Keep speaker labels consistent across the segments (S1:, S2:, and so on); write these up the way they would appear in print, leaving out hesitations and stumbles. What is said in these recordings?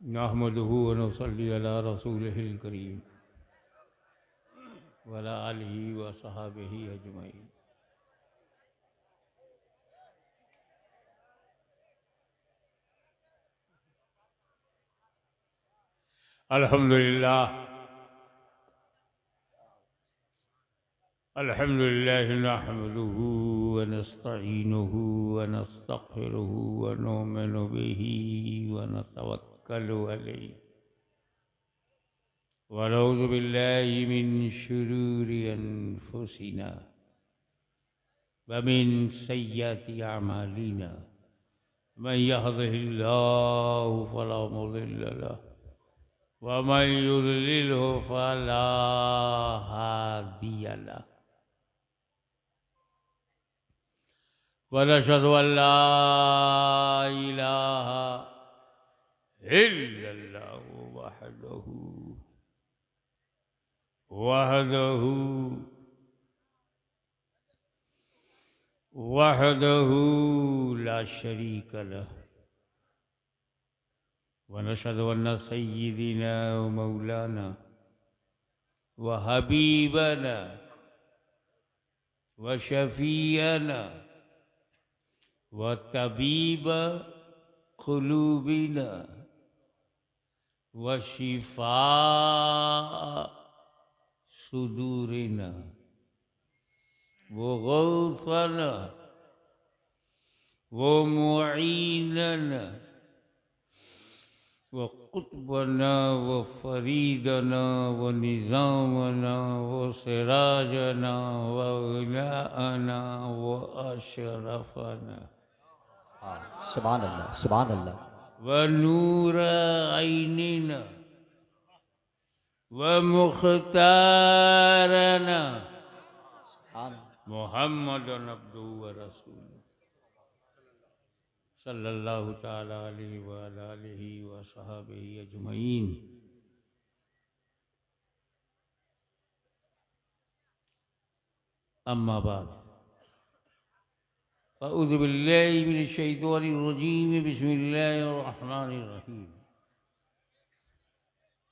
S1: नहमदुहु व नसल्ली अला रसूलिहिल करीम व अला आलिहि व सहाबिहि अजमईन। अल्हम्दुलिल्लाह अल्हम्दुलिल्लाह नहमदुहु व नस्तईनुहु व नस्तगफिरुहु व नुमिनु बिही व नतवक्कलु अलैहि व नऊज़ु बिल्लाहि मिन शुरूरि अनफुसिना व मिन सय्यिआति अमालिना मन यहदिहिल्लाहु फला मुदिल्ल लहु व मन युद्लिलहु फला हादिय लहु व नशहदु अन ला इलाहा इल्लल्लाहु वहदहु ला शरीक लहु व नशहदु अन्न सय्यिदना व मौलाना व हबीबना व शफीअना व तबीब क़ुलूबिना व शिफा सुदूरिना व गौसना व मुईनना व कुतुबना व फरीदना व निज़ामना व सिराजना व गनाअना व अशरफना
S2: सुभान अल्लाह सुभान अल्लाह।
S1: व नूर ऐनिना व मुख्तारना मुहम्मदन अब्दुहु व रसूलुहु सल्लल्लाहु ताला अलैहि व अला आलिहि व सहाबिहि अजमईन। अम्मा बाद अऊज़ु बिल्लाहि मिनश शैतानिर रजीम बिस्मिल्लाहिर रहमानिर रहीम।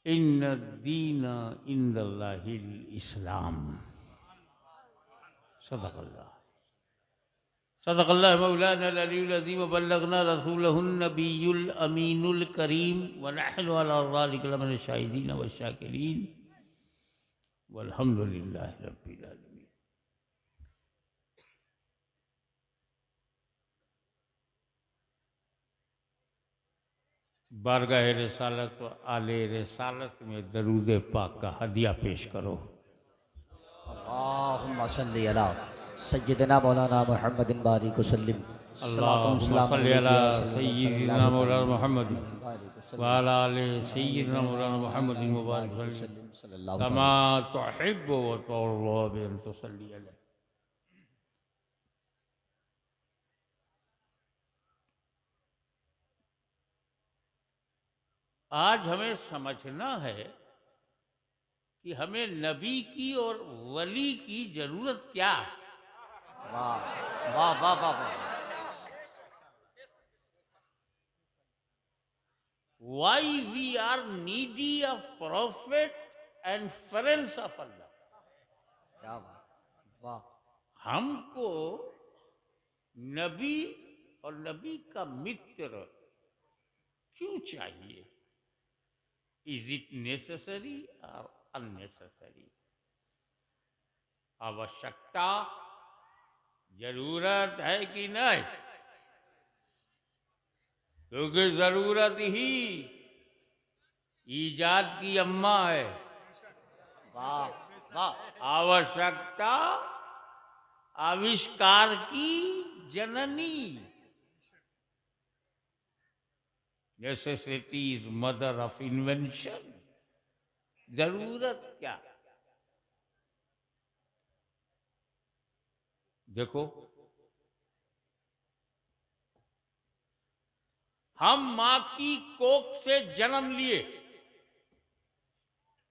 S1: इन्नद्दीना इंदल्लाहिल इस्लाम। सदक़ल्लाह सदक़ल्लाहु मौलाना अल-अलीयुल अज़ीम व बल्लगना रसूलहुन नबियुल अमीनुल करीम व नहनु अला ज़ालिका लमिनश शाहिदीन व शाकिरीन वल्हम्दुलिल्लाहि रब्बिल आलमीन। बारगाह रिसालत व आले रिसालत में दरूद पाक का हदिया पेश करो।
S2: अल्लाहुम्मा सल्ली अला सय्यिदना मौलाना मुहम्मदिन बारिक वसल्लिम।
S1: अल्लाहुम्मा सल्ली अला सय्यिदिना मौलाना मुहम्मदिन व अला आले सय्यिदिना मौलाना मुहम्मदिन व बारिक वसल्लिम कमा तुहिब्बु व तुर्ज़ा बि अन तुसल्ली अलैहि। आज हमें समझना है कि हमें नबी की और वली की जरूरत क्या है।
S2: वाह वाह वाह वाह वाह।
S1: Why we are needy of prophet and friends of Allah।
S2: क्या बात वाह।
S1: हमको नबी और नबी का मित्र क्यों चाहिए। इज इट नेसेसरी और अननेसेसरी। आवश्यकता जरूरत है कि नहीं, क्योंकि जरूरत ही ईजाद की अम्मा है।
S2: वाह वाह।
S1: आवश्यकता आविष्कार की जननी। Necessity is mother of invention. जरूरत क्या। देखो, हम मां की कोख से जन्म लिए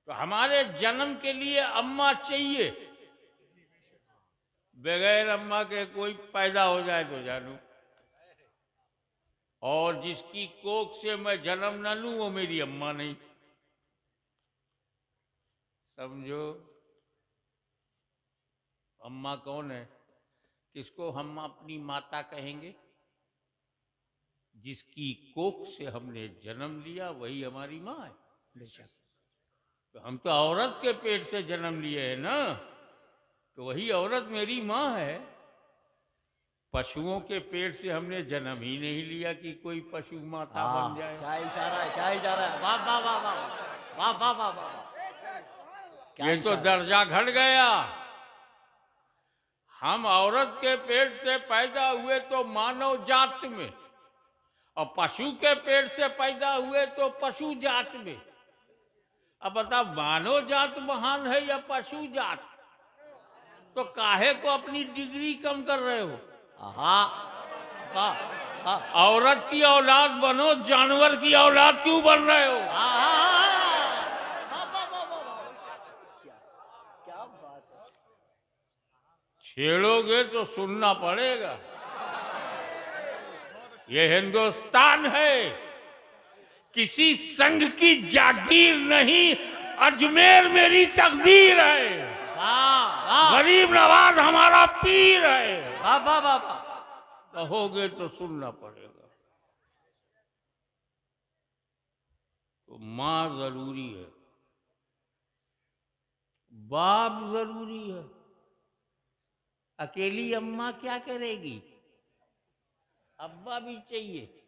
S1: तो हमारे जन्म के लिए अम्मा चाहिए। बगैर अम्मा के कोई पैदा हो जाए तो जानू और जिसकी कोख से मैं जन्म न लूं वो मेरी अम्मा नहीं। समझो, अम्मा कौन है? किसको हम अपनी माता कहेंगे? जिसकी कोख से हमने जन्म लिया वही हमारी माँ है।
S2: बेशक।
S1: तो हम तो औरत के पेट से जन्म लिए हैं ना, तो वही औरत मेरी माँ है। पशुओं के पेट से हमने जन्म ही नहीं लिया कि कोई पशु माता बन जाए।
S2: क्या इशारा है, क्या इशारा है, वाह वाह वाह वाह वाह वाह वाह वाह।
S1: ये तो दर्जा घट गया। हम औरत के पेट से पैदा हुए तो मानव जात में, और पशु के पेट से पैदा हुए तो पशु जात में। अब बताओ, मानव जात महान है या पशु जात? तो काहे को अपनी डिग्री कम कर रहे हो? औरत की औलाद बनो, जानवर की औलाद क्यों बन रहे हो?
S2: क्या बात है।
S1: छेड़ोगे तो सुनना पड़ेगा। ये हिंदुस्तान है, किसी संघ की जागीर नहीं। अजमेर मेरी तकदीर है। गरीब नवाज हमारा पीर है।
S2: वाह वाह वाह वाह।
S1: कहोगे तो सुनना पड़ेगा। तो माँ जरूरी है, बाप जरूरी है। अकेली अम्मा क्या करेगी? अब्बा भी चाहिए।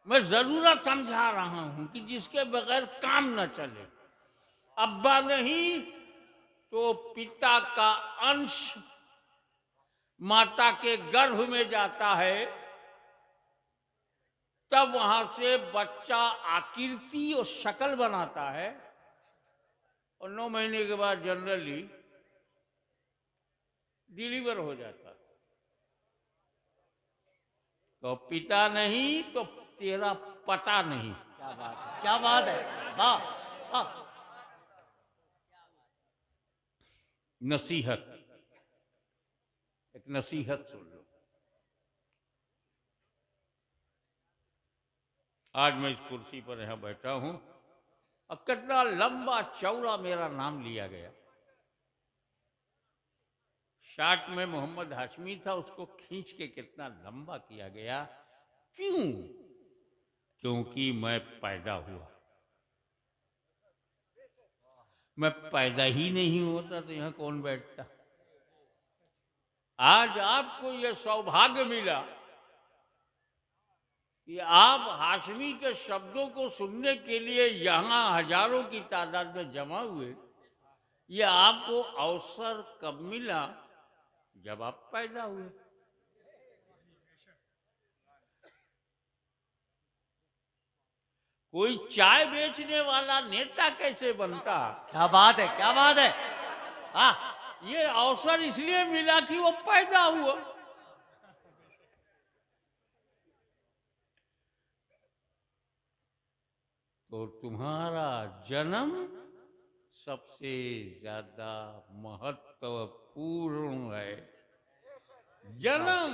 S1: मैं जरूरत समझा रहा हूं कि जिसके बगैर काम न चले। अब्बा नहीं तो पिता का अंश माता के गर्भ में जाता है, तब वहां से बच्चा आकृति और शक्ल बनाता है, और 9 महीने के बाद जनरली डिलीवर हो जाता है। तो पिता नहीं तो तेरा पता नहीं।
S2: क्या बात है, क्या बात है, वाह।
S1: नसीहत, एक नसीहत सुन लो। आज मैं इस कुर्सी पर यहां बैठा हूं, अब कितना लंबा चौड़ा मेरा नाम लिया गया। शार्ट में मोहम्मद हाशमी था, उसको खींच के कितना लंबा किया गया। क्यों? क्योंकि मैं पैदा हुआ। मैं पैदा ही नहीं होता तो यहां कौन बैठता? आज आपको यह सौभाग्य मिला कि आप हाशमी के शब्दों को सुनने के लिए यहां हजारों की तादाद में जमा हुए। यह आपको अवसर कब मिला? जब आप पैदा हुए। कोई चाय बेचने वाला नेता कैसे बनता?
S2: क्या बात है, क्या बात है।
S1: ये अवसर इसलिए मिला कि वो पैदा हुआ। तो तुम्हारा जन्म सबसे ज्यादा महत्वपूर्ण है। जन्म,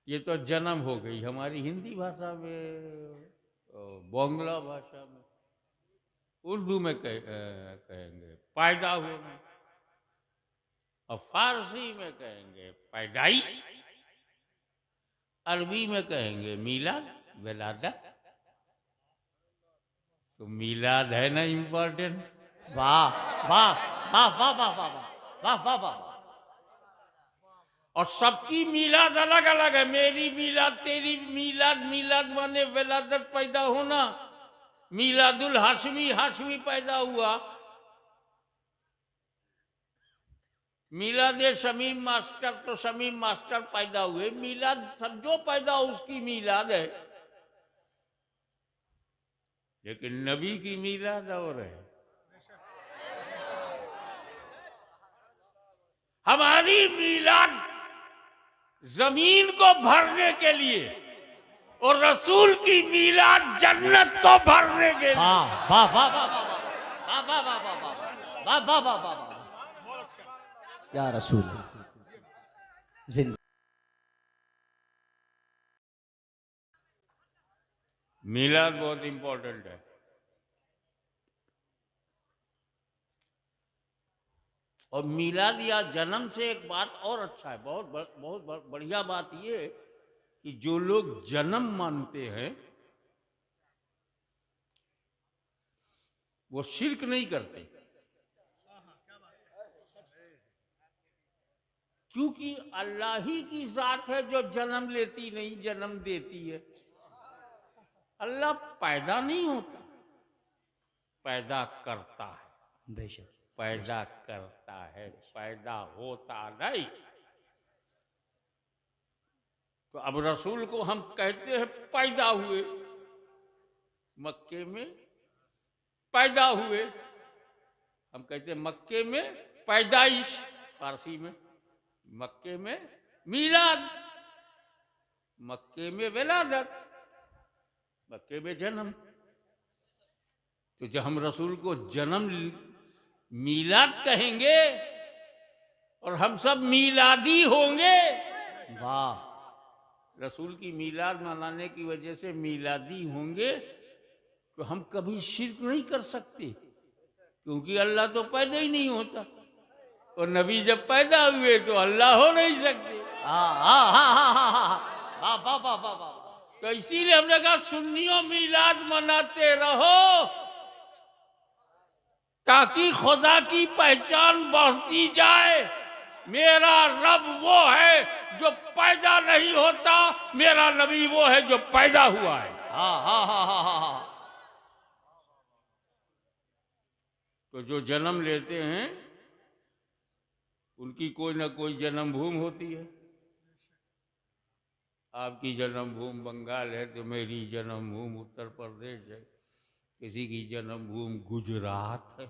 S1: ये तो जन्म हो गई हमारी हिंदी भाषा में, बांग्ला भाषा में, उर्दू में कहेंगे पैदा होना, और फारसी में कहेंगे पैदाइश, अरबी में कहेंगे मिलाद, विलादत। तो मिलाद है ना इम्पोर्टेंट?
S2: वाह वाह वाह वाह वाह वाह वाह वाह वाह।
S1: और सबकी मिलाद अलग अलग है। मेरी मिलाद, तेरी मिलाद। मिलाद माने विलादत, पैदा होना। मिलादुल हाशमी, हाशमी पैदा हुआ। मिलाद शमीम मास्टर, तो शमीम मास्टर पैदा हुए। मिलाद सब जो पैदा हो उसकी मिलाद है, लेकिन नबी की मिलाद और है। हमारी मिलाद जमीन को भरने के लिए, और रसूल की मिलाद जन्नत को भरने के लिए।
S2: वाह वाह वाह वाह वाह वाह वाह वाह वाह वाह वाह। या रसूल जिंदा।
S1: मिलाद बहुत इंपॉर्टेंट है। और मिलाद या जन्म से एक बात और अच्छा है, बहुत बढ़िया बात ये कि जो लोग जन्म मानते हैं वो शिर्क नहीं करते, क्योंकि अल्लाह ही की जात है जो जन्म लेती नहीं, जन्म देती है। अल्लाह पैदा नहीं होता, पैदा करता है।
S2: बेशक
S1: पैदा करता है, पैदा होता नहीं। तो अब रसूल को हम कहते हैं पैदा हुए, मक्के में पैदा हुए। हम कहते हैं मक्के में पैदाइश, फारसी में मक्के में मिलाद, मक्के में विलादत, मक्के में जन्म। तो जब हम रसूल को जन्म मिलाद कहेंगे और हम सब मिलादी होंगे,
S2: वाह,
S1: रसूल की मिलाद मनाने की वजह से मिलादी होंगे, तो हम कभी शिर्क नहीं कर सकते, क्योंकि अल्लाह तो पैदा ही नहीं होता, और नबी जब पैदा हुए तो अल्लाह हो नहीं सकते। तो इसीलिए हमने कहा सुन्नियों मिलाद मनाते रहो, ताकि खुदा की पहचान बढ़ती जाए। मेरा रब वो है जो पैदा नहीं होता, मेरा नबी वो है जो पैदा हुआ है। तो जो जन्म लेते हैं उनकी कोई ना कोई जन्मभूमि होती है। आपकी जन्मभूमि बंगाल है तो मेरी जन्मभूमि उत्तर प्रदेश है, किसी की जन्मभूमि गुजरात है।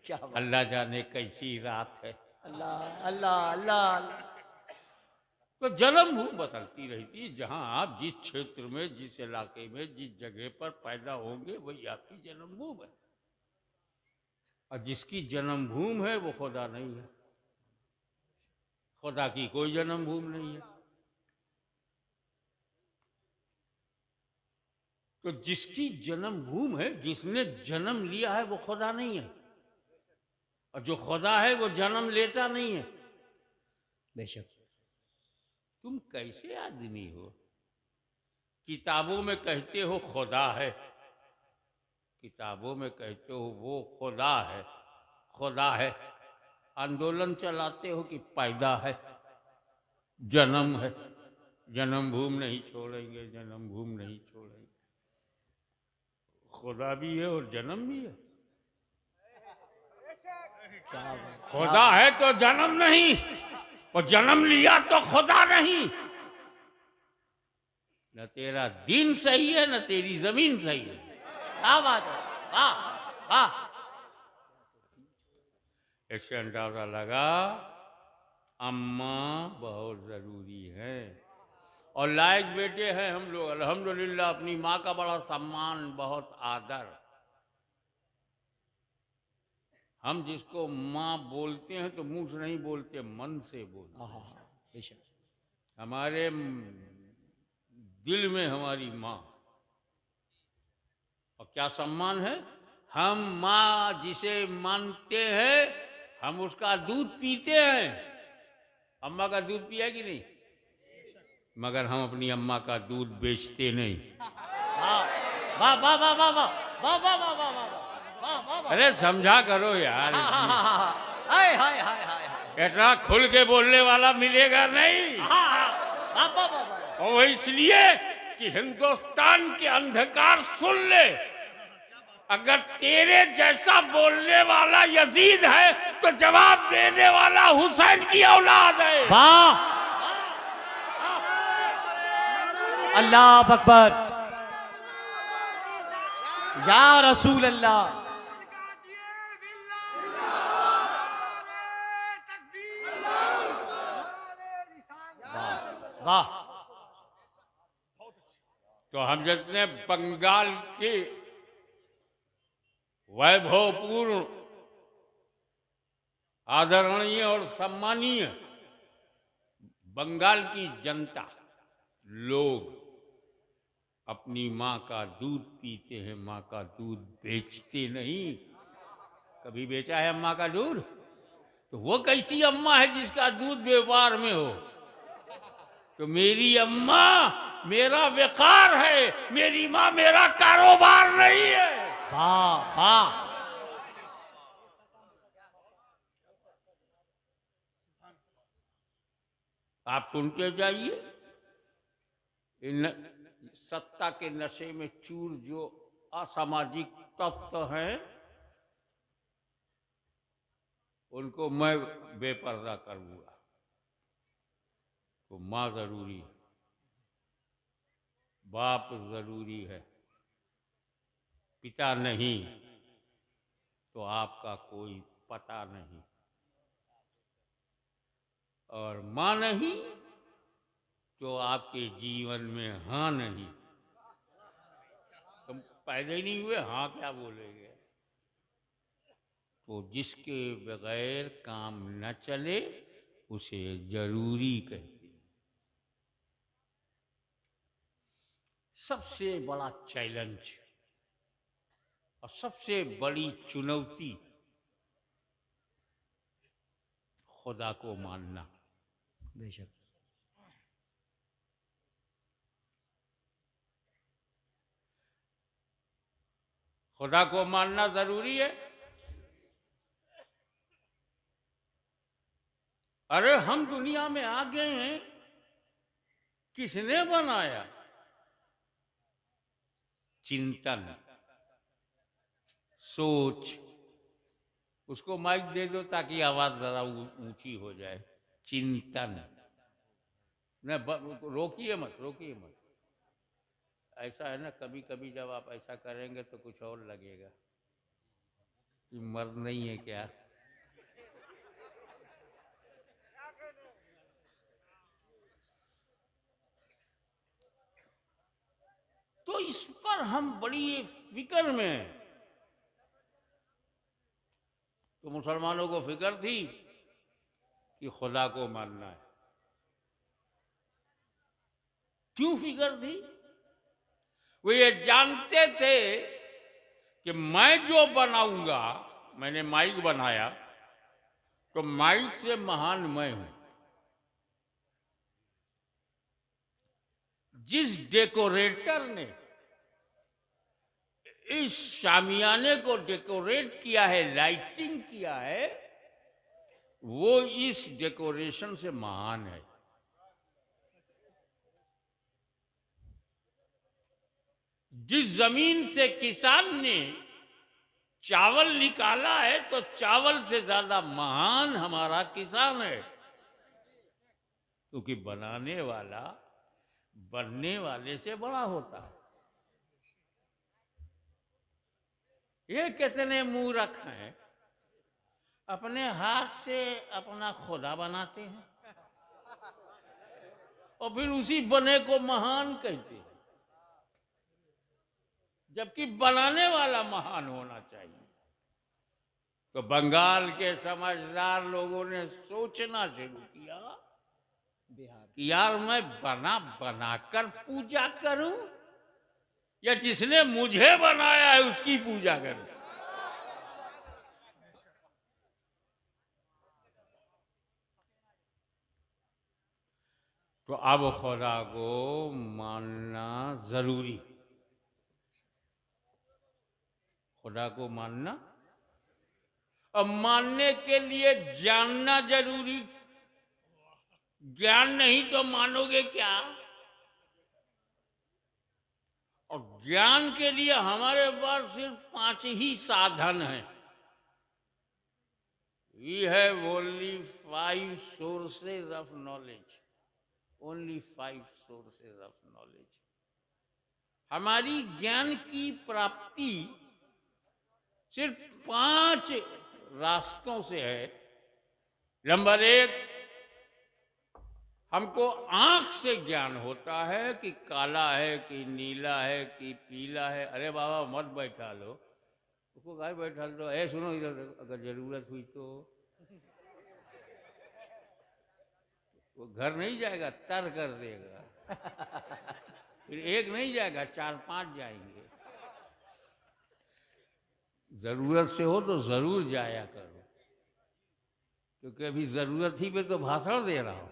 S2: क्या
S1: अल्लाह जाने कैसी रात है।
S2: अल्लाह अल्लाह अल्लाह।
S1: तो जन्मभूमि बदलती रहती है। जहां आप जिस क्षेत्र में, जिस इलाके में, जिस जगह पर पैदा होंगे वही आपकी जन्मभूमि है। और जिसकी जन्मभूमि है वो खुदा नहीं है, खुदा की कोई जन्मभूमि नहीं है। तो जिसकी जन्मभूमि है, जिसने जन्म लिया है वो खुदा नहीं है, और जो खुदा है वो जन्म लेता नहीं है।
S2: बेशक।
S1: तुम कैसे आदमी हो? किताबों में कहते हो खुदा है, किताबों में कहते हो वो खुदा है, खुदा है। आंदोलन चलाते हो कि पैदा है, जन्म है, जन्मभूमि नहीं छोड़ेंगे, जन्मभूमि नहीं छोड़ेंगे। खुदा भी है और जन्म भी है। खुदा है तो जन्म नहीं, और जन्म लिया तो खुदा नहीं। न तेरा दिन सही है, न तेरी जमीन सही है।
S2: क्या बात है, वाह वाह।
S1: इससे अंदाजा लगा अम्मा बहुत जरूरी है, और लायक बेटे हैं हम लोग अल्हम्दुलिल्लाह। अपनी माँ का बड़ा सम्मान, बहुत आदर। हम जिसको माँ बोलते हैं तो मुंह से नहीं बोलते, मन से बोलते हैं।
S2: बेशक।
S1: हमारे दिल में हमारी माँ, और क्या सम्मान है। हम माँ जिसे मानते हैं, हम उसका दूध पीते हैं। अम्मा का दूध पिया कि नहीं? मगर हम अपनी अम्मा का दूध बेचते नहीं।
S2: वाह वाह वाह वाह वाह वाह वाह वाह वाह वाह।
S1: अरे समझा करो यार,
S2: हाय हाय हाय हाय।
S1: इतना खुल के बोलने वाला मिलेगा नहीं। और वो इसलिए कि हिंदुस्तान के अंधकार सुन ले, अगर तेरे जैसा बोलने वाला यजीद है तो जवाब देने वाला हुसैन की औलाद है।
S2: वाह, अल्लाह अकबर, या रसूल अल्लाह। वाह।
S1: तो हम जितने बंगाल के वैभवपूर्ण, आदरणीय और सम्मानीय बंगाल की जनता, लोग, अपनी माँ का दूध पीते हैं, माँ का दूध बेचते नहीं। कभी बेचा है अम्मा का दूध? तो वो कैसी अम्मा है जिसका दूध व्यापार में हो? तो मेरी अम्मा मेरा व्यापार है, मेरी माँ मेरा कारोबार नहीं है।
S2: वाह वाह।
S1: आप सुनते जाइए। इन सत्ता के नशे में चूर जो असामाजिक तत्व हैं, उनको मैं बेपर्दा करूंगा। तो माँ जरूरी है, बाप जरूरी है, पिता नहीं तो आपका कोई पता नहीं, और माँ नहीं तो आपके जीवन में हाँ नहीं। तुम पैदा ही नहीं हुए, हाँ क्या बोलेंगे? तो जिसके बगैर काम न चले उसे जरूरी कहते हैं। सबसे बड़ा चैलेंज और सबसे बड़ी चुनौती खुदा को मानना।
S2: बेशक।
S1: खुदा को मानना जरूरी है। अरे हम दुनिया में आ गए हैं, किसने बनाया? चिंतन, सोच। उसको माइक दे दो ताकि आवाज जरा ऊंची हो जाए। चिंतन न, रोकिए मत, रोकिए मत। ऐसा है ना, कभी कभी जब आप ऐसा करेंगे तो कुछ और लगेगा कि मर्द नहीं है क्या। तो इस पर हम बड़ी फिक्र में हैं। तो मुसलमानों को फिक्र थी कि खुदा को मानना है। क्यों फिक्र थी? वो ये जानते थे कि मैं जो बनाऊंगा, मैंने माइक बनाया तो माइक से महान मैं हूं। जिस डेकोरेटर ने इस शामियाने को डेकोरेट किया है, लाइटिंग किया है, वो इस डेकोरेशन से महान है। जिस जमीन से किसान ने चावल निकाला है, तो चावल से ज्यादा महान हमारा किसान है, क्योंकि बनाने वाला बनने वाले से बड़ा होता है। ये कितने मूर्ख हैं, अपने हाथ से अपना खुदा बनाते हैं और फिर उसी बने को महान कहते हैं, जबकि बनाने वाला महान होना चाहिए। तो बंगाल के समझदार लोगों ने सोचना शुरू किया कि यार मैं बना बनाकर पूजा करूं या जिसने मुझे बनाया है उसकी पूजा करूं। तो अब खुदा को मानना जरूरी, खुदा को मानना। अब मानने के लिए जानना जरूरी। ज्ञान नहीं तो मानोगे क्या? और ज्ञान के लिए हमारे पास सिर्फ 5 ही साधन हैं। We have only 5 sources of knowledge. Only 5 sources of knowledge. हमारी ज्ञान की प्राप्ति सिर्फ 5 रास्तों से है। नंबर 1, हमको आंख से ज्ञान होता है कि काला है कि नीला है कि पीला है। अरे बाबा मत बैठा लो उसको, गाय बैठा लो। सुनो इधर, अगर जरूरत हुई तो वो घर नहीं जाएगा, तर कर देगा। फिर एक नहीं जाएगा, 4-5 जाएंगे। जरूरत से हो तो जरूर जाया करो, क्योंकि अभी जरूरत ही पे तो भाषण दे रहा हूं।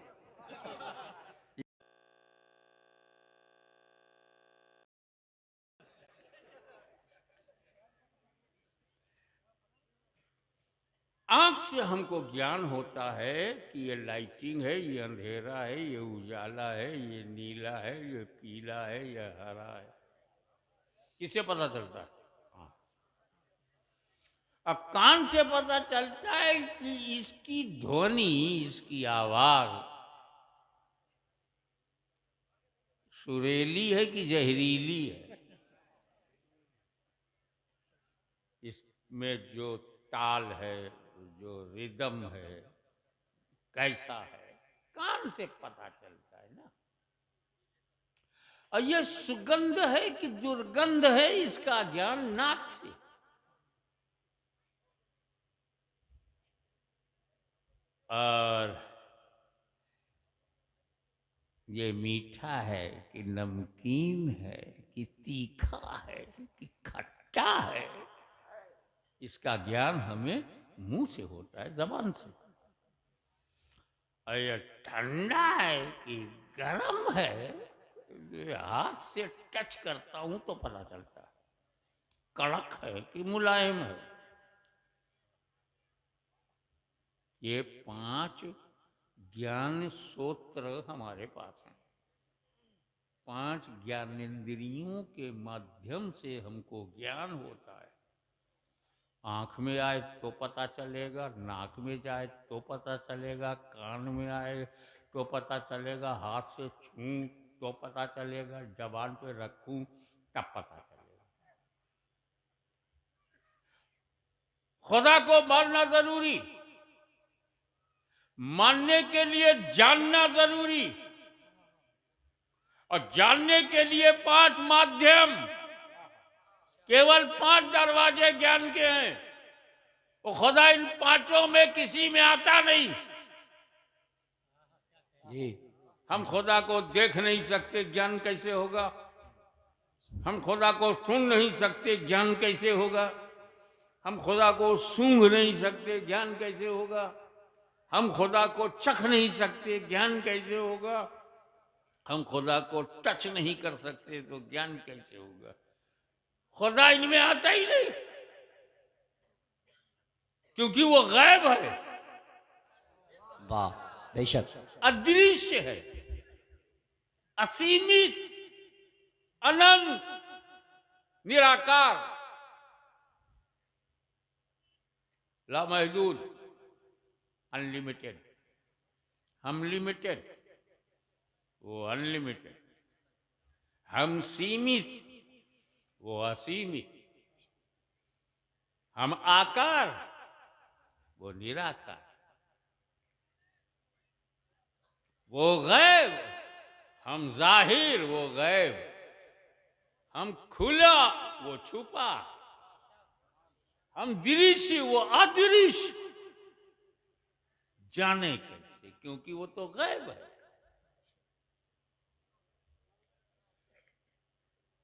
S1: आंख से हमको ज्ञान होता है कि ये लाइटिंग है, ये अंधेरा है, ये उजाला है, ये नीला है, ये पीला है, ये हरा है। किससे पता चलता है? हाँ। अब कान से पता चलता है कि इसकी ध्वनि, इसकी आवाज सुरीली है कि जहरीली है, इसमें जो ताल है, जो रिदम है, कैसा है, कान से पता चलता है ना। और ये सुगंध है कि दुर्गंध है, इसका ज्ञान नाक से। और ये मीठा है कि नमकीन है कि तीखा है कि खट्टा है, इसका ज्ञान हमें मुंह से होता है, जबान से। और ये ठंडा है कि गर्म है, ये हाथ से टच करता हूं तो पता चलता है। कड़क है कि मुलायम है। ये 5 ज्ञान सूत्र हमारे पास हैं। 5 ज्ञानेंद्रियों के माध्यम से हमको ज्ञान होता है। आंख में आए तो पता चलेगा, नाक में जाए तो पता चलेगा, कान में आए तो पता चलेगा, हाथ से छूं तो पता चलेगा, जबान पे रखूं तब पता चलेगा। खुदा को मानना जरूरी, मानने के लिए जानना जरूरी, और जानने के लिए 5 माध्यम, केवल 5 दरवाजे ज्ञान के हैं। वो खुदा इन 5 में किसी में आता नहीं जी। हम खुदा को देख नहीं सकते, ज्ञान कैसे होगा? हम खुदा को सुन नहीं सकते, ज्ञान कैसे होगा? हम खुदा को सूंघ नहीं सकते, ज्ञान कैसे होगा? हम खुदा को चख नहीं सकते, ज्ञान कैसे होगा? हम खुदा को टच नहीं कर सकते तो ज्ञान कैसे होगा? खुदा इनमें आता ही नहीं, क्योंकि वो गायब है।
S2: वाह, बेशक।
S1: अदृश्य है, असीमित, अनंत, निराकार, लामहदूद, अनलिमिटेड। हम लिमिटेड, वो अनलिमिटेड। हम सीमित, वो असीमित। हम आकार, वो निराकार। वो गैब, हम जाहिर, वो गैब। हम खुला, वो छुपा। हम दृश्य, वो अदृश्य। जाने कैसे? क्योंकि वो तो गैब है।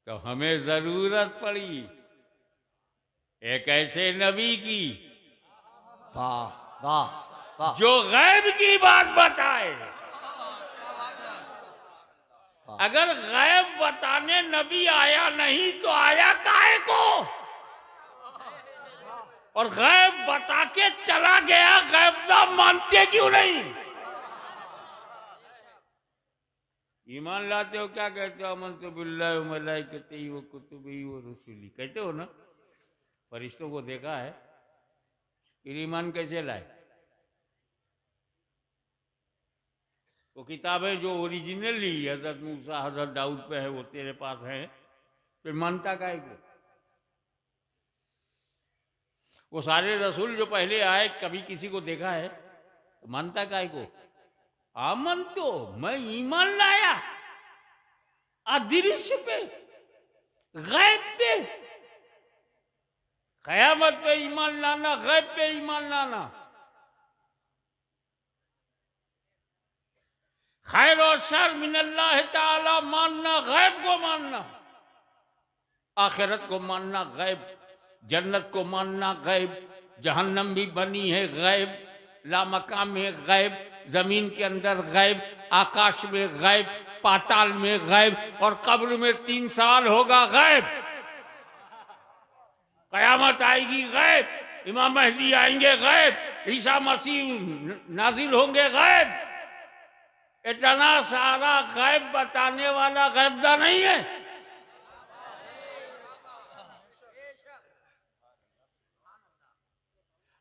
S1: तो हमें जरूरत पड़ी एक ऐसे नबी की,
S2: वाह वाह वाह,
S1: जो गैब की बात बताए। अगर गैब बताने नबी आया नहीं तो आया काहे को? और गैब बता के चला गया, गैबदा मानते क्यों नहीं? ईमान लाते हो, क्या कहते हो? अमन तो बिल्लाहि व मलाइकतिही व कुतुबिही व रुसुली, कहते हो ना? फरिश्तों को देखा है, फिर ईमान कैसे लाए? वो किताबें जो ओरिजिनली हजरत मूसा, हजरत दाऊद पे है, वो तेरे पास है, फिर मानता काहे को? वो सारे रसूल जो पहले आए, कभी किसी को देखा है तो मानता काहे को? आमन तो, मैं ईमान लाया अदृश्य पे, गैब पे। कयामत पे ईमान लाना, गैब पे ईमान लाना। खैर और शर मिनल्लाह ताला मानना, गैब को मानना, आखिरत को मानना गैब, जन्नत को मानना गैब, जहन्नम भी बनी है गैब, लामकाम में गैब, जमीन के अंदर गैब, आकाश में गैब, पाताल में गैब, और कब्र में 3 साल होगा गैब, कयामत आएगी गैब, इमाम महदी आएंगे गैब, ईसा मसीह नाजिल होंगे गैब। इतना सारा गैब बताने वाला गैबदा नहीं है।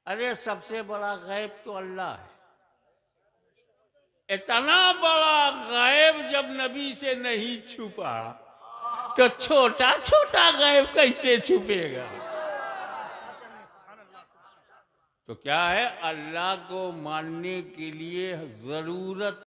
S1: अरे सबसे बड़ा गैब तो अल्लाह है। इतना बड़ा गैब जब नबी से नहीं छुपा तो छोटा छोटा गैब कैसे छुपेगा? तो क्या है, अल्लाह को मानने के लिए जरूरत